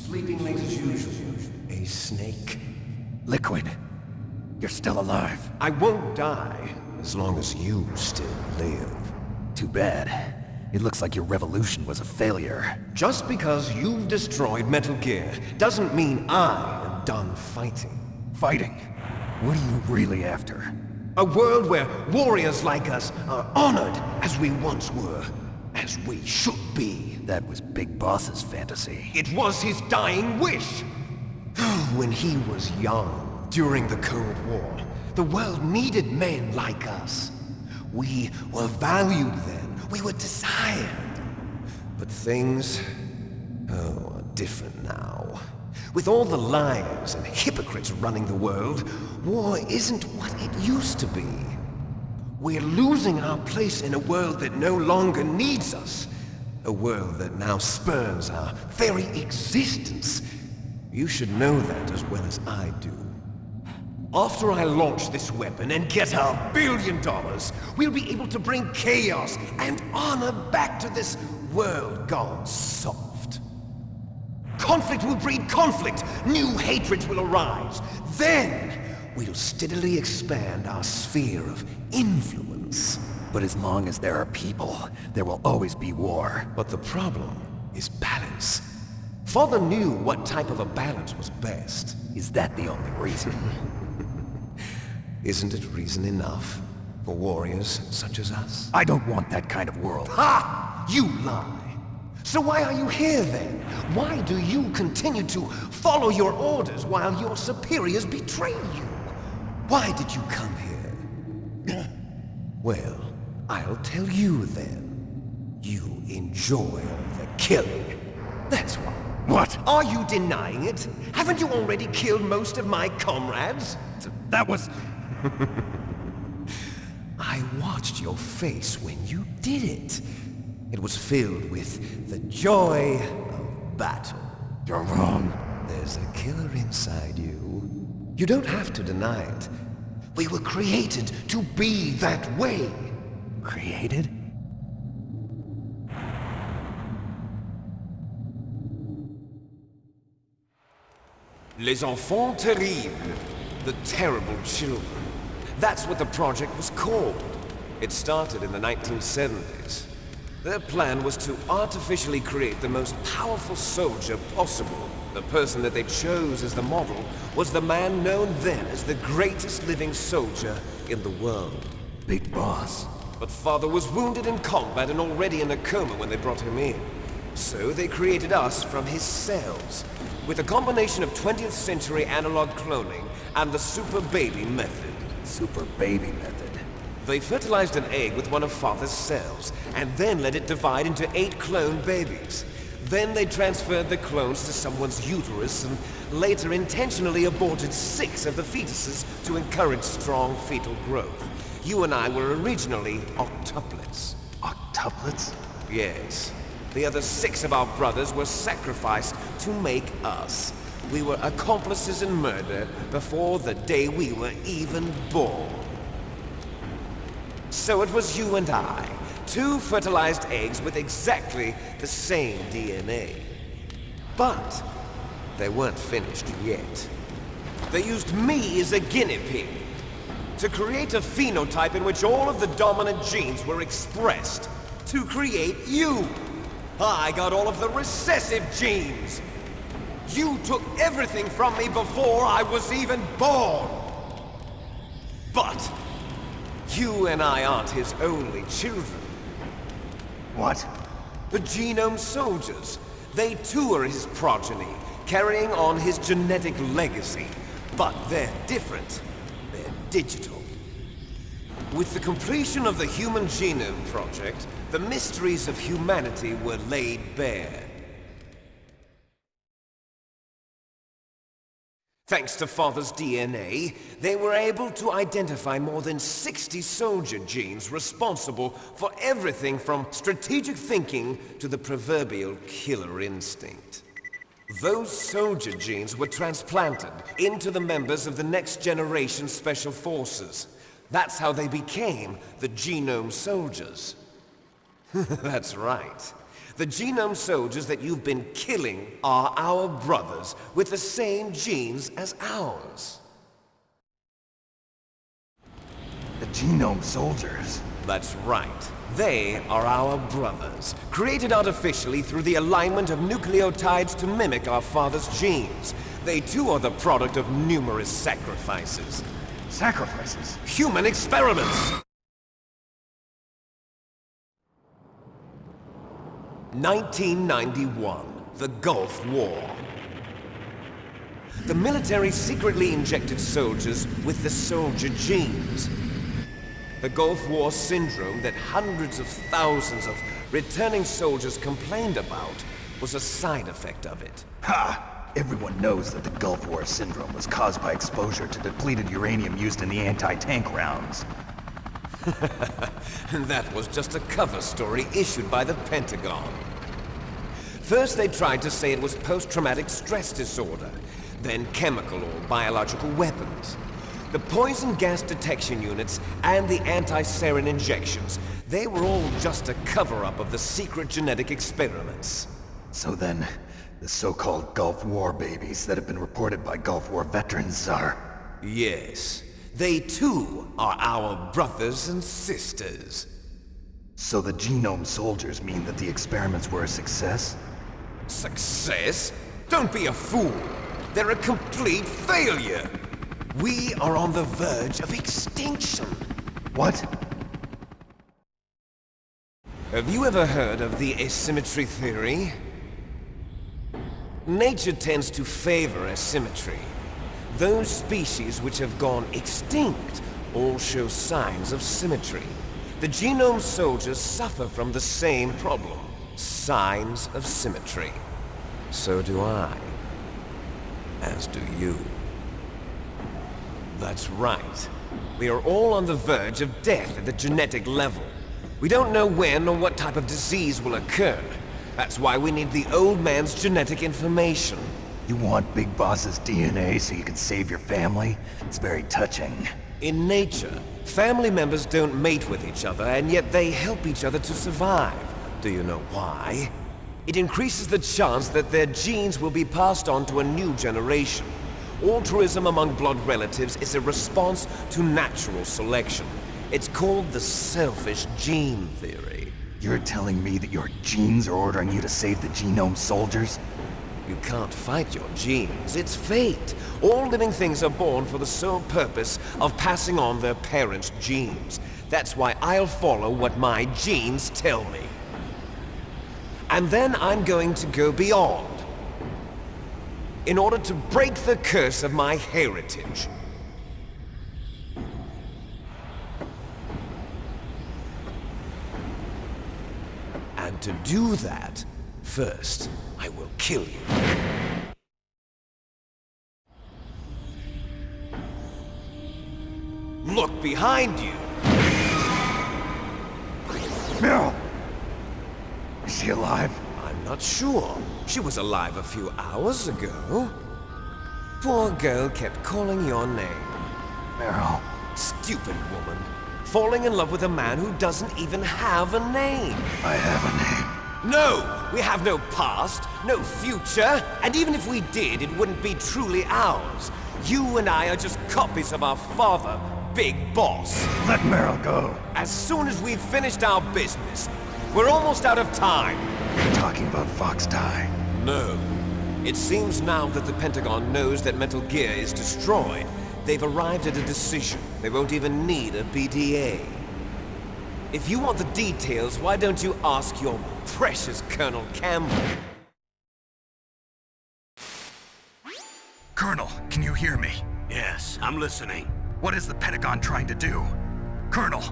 Sleeping late as usual. A snake. Liquid, you're still alive. I won't die as long as you still live. Too bad. It looks like your revolution was a failure. Just because you've destroyed Metal Gear doesn't mean I am done fighting. Fighting? What are you really after? A world where warriors like us are honored as we once were, as we should be. That was Big Boss's fantasy. It was his dying wish. When he was young, during the Cold War, the world needed men like us. We were valued then. We were desired. But things, are different now. With all the liars and hypocrites running the world, war isn't what it used to be. We're losing our place in a world that no longer needs us. A world that now spurns our very existence. You should know that as well as I do. After I launch this weapon and get $1 billion, we'll be able to bring chaos and honor back to this world gone soft. Conflict will breed conflict. New hatreds will arise. Then, we'll steadily expand our sphere of influence. But as long as there are people, there will always be war. But the problem is balance. Father knew what type of a balance was best. Is that the only reason? Isn't it reason enough for warriors such as us? I don't want that kind of world. Ha! You lie! So why are you here then? Why do you continue to follow your orders while your superiors betray you? Why did you come here? Well, I'll tell you then. You enjoy the killing. That's why. What? Are you denying it? Haven't you already killed most of my comrades? That was... I watched your face when you did it. It was filled with the joy of battle. You're wrong. There's a killer inside you. You don't have to deny it. We were created to be that way. Created? Les enfants terribles. The terrible children. That's what the project was called. It started in the 1970s. Their plan was to artificially create the most powerful soldier possible. The person that they chose as the model was the man known then as the greatest living soldier in the world. Big Boss. But Father was wounded in combat and already in a coma when they brought him in. So they created us from his cells, with a combination of 20th century analog cloning and the super baby method. Super baby method. They fertilized an egg with one of Father's cells, and then let it divide into 8 clone babies. Then they transferred the clones to someone's uterus and later intentionally aborted 6 of the fetuses to encourage strong fetal growth. You and I were originally octuplets. Octuplets? Yes. The other 6 of our brothers were sacrificed to make us. We were accomplices in murder before the day we were even born. So it was you and I, 2 fertilized eggs with exactly the same DNA. But they weren't finished yet. They used me as a guinea pig to create a phenotype in which all of the dominant genes were expressed to create you. I got all of the recessive genes. You took everything from me before I was even born. But you and I aren't his only children. What? The Genome Soldiers. They too are his progeny, carrying on his genetic legacy. But they're different. They're digital. With the completion of the Human Genome Project, the mysteries of humanity were laid bare. Thanks to Father's DNA, they were able to identify more than 60 soldier genes responsible for everything from strategic thinking to the proverbial killer instinct. Those soldier genes were transplanted into the members of the next generation Special Forces. That's how they became the Genome Soldiers. That's right. The genome soldiers that you've been killing are our brothers with the same genes as ours. The genome soldiers? That's right. They are our brothers, created artificially through the alignment of nucleotides to mimic our father's genes. They too are the product of numerous sacrifices. Sacrifices? Human experiments! 1991, the Gulf War. The military secretly injected soldiers with the soldier genes. The Gulf War syndrome that hundreds of thousands of returning soldiers complained about was a side effect of it. Ha! Everyone knows that the Gulf War syndrome was caused by exposure to depleted uranium used in the anti-tank rounds. That was just a cover story issued by the Pentagon. First they tried to say it was post-traumatic stress disorder, then chemical or biological weapons. The poison gas detection units and the anti-sarin injections, they were all just a cover-up of the secret genetic experiments. So then, the so-called Gulf War babies that have been reported by Gulf War veterans are... Yes. They too are our brothers and sisters. So the genome soldiers mean that the experiments were a success? Success? Don't be a fool! They're a complete failure! We are on the verge of extinction. What? Have you ever heard of the asymmetry theory? Nature tends to favor asymmetry. Those species which have gone extinct all show signs of symmetry. The genome soldiers suffer from the same problem. Signs of symmetry. So do I. As do you. That's right. We are all on the verge of death at the genetic level. We don't know when or what type of disease will occur. That's why we need the old man's genetic information. You want Big Boss's DNA so you can save your family? It's very touching. In nature, family members don't mate with each other, and yet they help each other to survive. Do you know why? It increases the chance that their genes will be passed on to a new generation. Altruism among blood relatives is a response to natural selection. It's called the selfish gene theory. You're telling me that your genes are ordering you to save the genome soldiers? You can't fight your genes. It's fate. All living things are born for the sole purpose of passing on their parents' genes. That's why I'll follow what my genes tell me. And then I'm going to go beyond. In order to break the curse of my heritage. And to do that, first, I will kill you. Look behind you! Meryl! Is she alive? I'm not sure. She was alive a few hours ago. Poor girl kept calling your name. Meryl. Stupid woman. Falling in love with a man who doesn't even have a name. I have a name. No! We have no past, no future, and even if we did, it wouldn't be truly ours. You and I are just copies of our father, Big Boss. Let Meryl go. As soon as we've finished our business, we're almost out of time. You're talking about Fox Die. No. It seems now that the Pentagon knows that Metal Gear is destroyed. They've arrived at a decision. They won't even need a BDA. If you want the details, why don't you ask your precious Colonel Campbell? Colonel, can you hear me? Yes, I'm listening. What is the Pentagon trying to do? Colonel,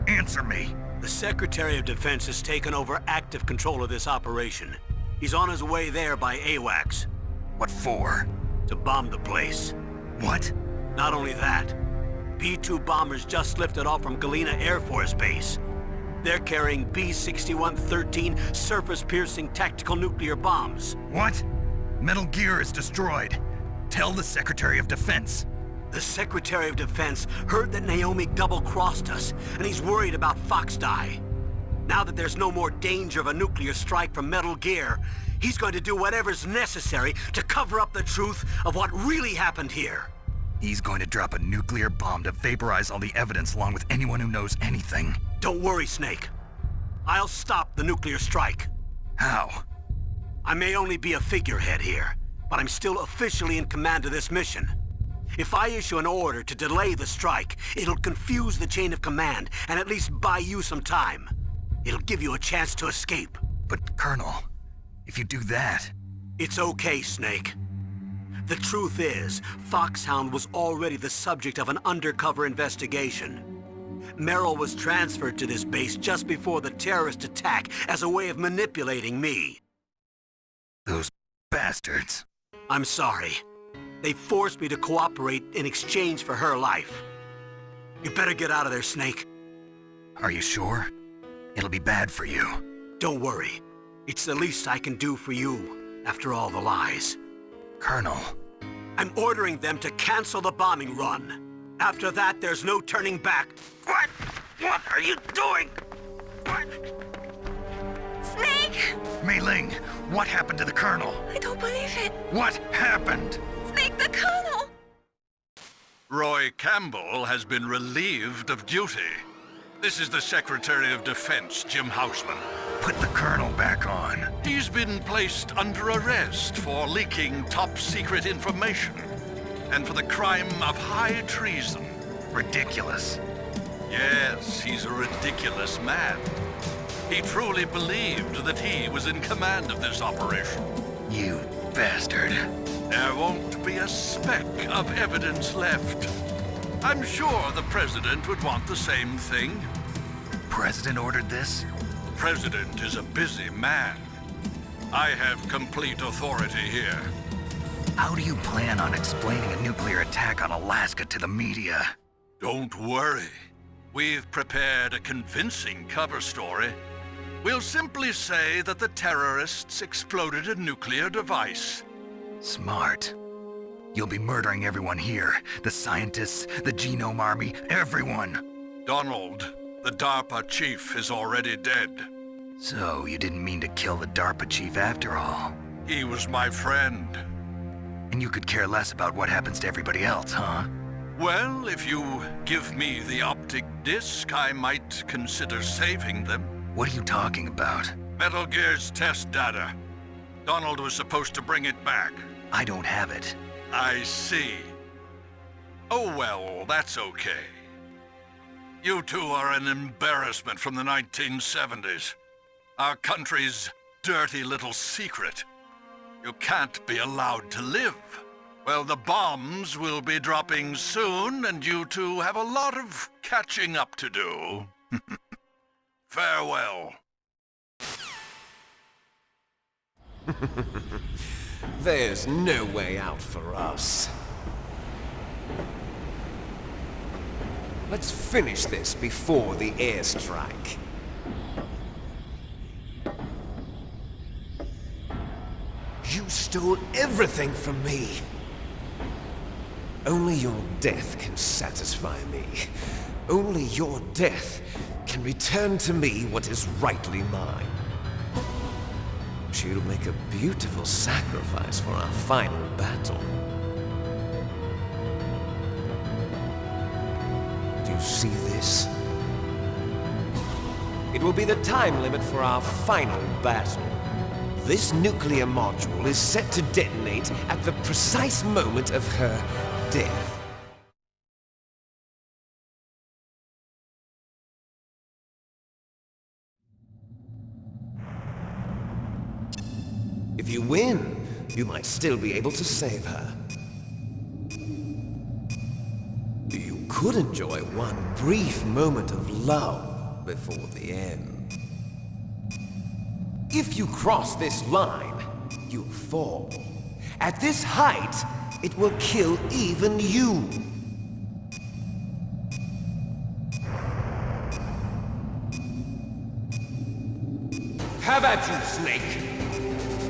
answer me. The Secretary of Defense has taken over active control of this operation. He's on his way there by AWACS. What for? To bomb the place. What? Not only that, B-2 bombers just lifted off from Galena Air Force Base. They're carrying B-6113 surface-piercing tactical nuclear bombs. What? Metal Gear is destroyed. Tell the Secretary of Defense. The Secretary of Defense heard that Naomi double-crossed us, and he's worried about Fox Die. Now that there's no more danger of a nuclear strike from Metal Gear, he's going to do whatever's necessary to cover up the truth of what really happened here. He's going to drop a nuclear bomb to vaporize all the evidence along with anyone who knows anything. Don't worry, Snake. I'll stop the nuclear strike. How? I may only be a figurehead here, but I'm still officially in command of this mission. If I issue an order to delay the strike, it'll confuse the chain of command and at least buy you some time. It'll give you a chance to escape. But, Colonel, if you do that... It's okay, Snake. The truth is, Foxhound was already the subject of an undercover investigation. Merrill was transferred to this base just before the terrorist attack as a way of manipulating me. Those bastards. I'm sorry. They forced me to cooperate in exchange for her life. You better get out of there, Snake. Are you sure? It'll be bad for you. Don't worry. It's the least I can do for you, after all the lies. Colonel. I'm ordering them to cancel the bombing run. After that, there's no turning back. What? What are you doing? What? Snake! Mei Ling, what happened to the Colonel? I don't believe it. What happened? Snake, the Colonel! Roy Campbell has been relieved of duty. This is the Secretary of Defense, Jim Houseman. Put the Colonel back on. He's been placed under arrest for leaking top-secret information and for the crime of high treason. Ridiculous. Yes, he's a ridiculous man. He truly believed that he was in command of this operation. You bastard. There won't be a speck of evidence left. I'm sure the President would want the same thing. President ordered this? President is a busy man. I have complete authority here. How do you plan on explaining a nuclear attack on Alaska to the media? Don't worry. We've prepared a convincing cover story. We'll simply say that the terrorists exploded a nuclear device. Smart. You'll be murdering everyone here. The scientists, the Genome Army, everyone. Donald, the DARPA chief, is already dead. So, you didn't mean to kill the DARPA chief after all? He was my friend. And you could care less about what happens to everybody else, huh? Well, if you give me the optic disc, I might consider saving them. What are you talking about? Metal Gear's test data. Donald was supposed to bring it back. I don't have it. I see. Oh well, that's okay. You two are an embarrassment from the 1970s. Our country's dirty little secret. You can't be allowed to live. Well, the bombs will be dropping soon, and you two have a lot of catching up to do. Farewell. There's no way out for us. Let's finish this before the airstrike. You stole everything from me. Only your death can satisfy me. Only your death can return to me what is rightly mine. She'll make a beautiful sacrifice for our final battle. Do you see this? It will be the time limit for our final battle. This nuclear module is set to detonate at the precise moment of her death. If you win, you might still be able to save her. You could enjoy one brief moment of love before the end. If you cross this line, you'll fall. At this height, it will kill even you. Have at you, Snake!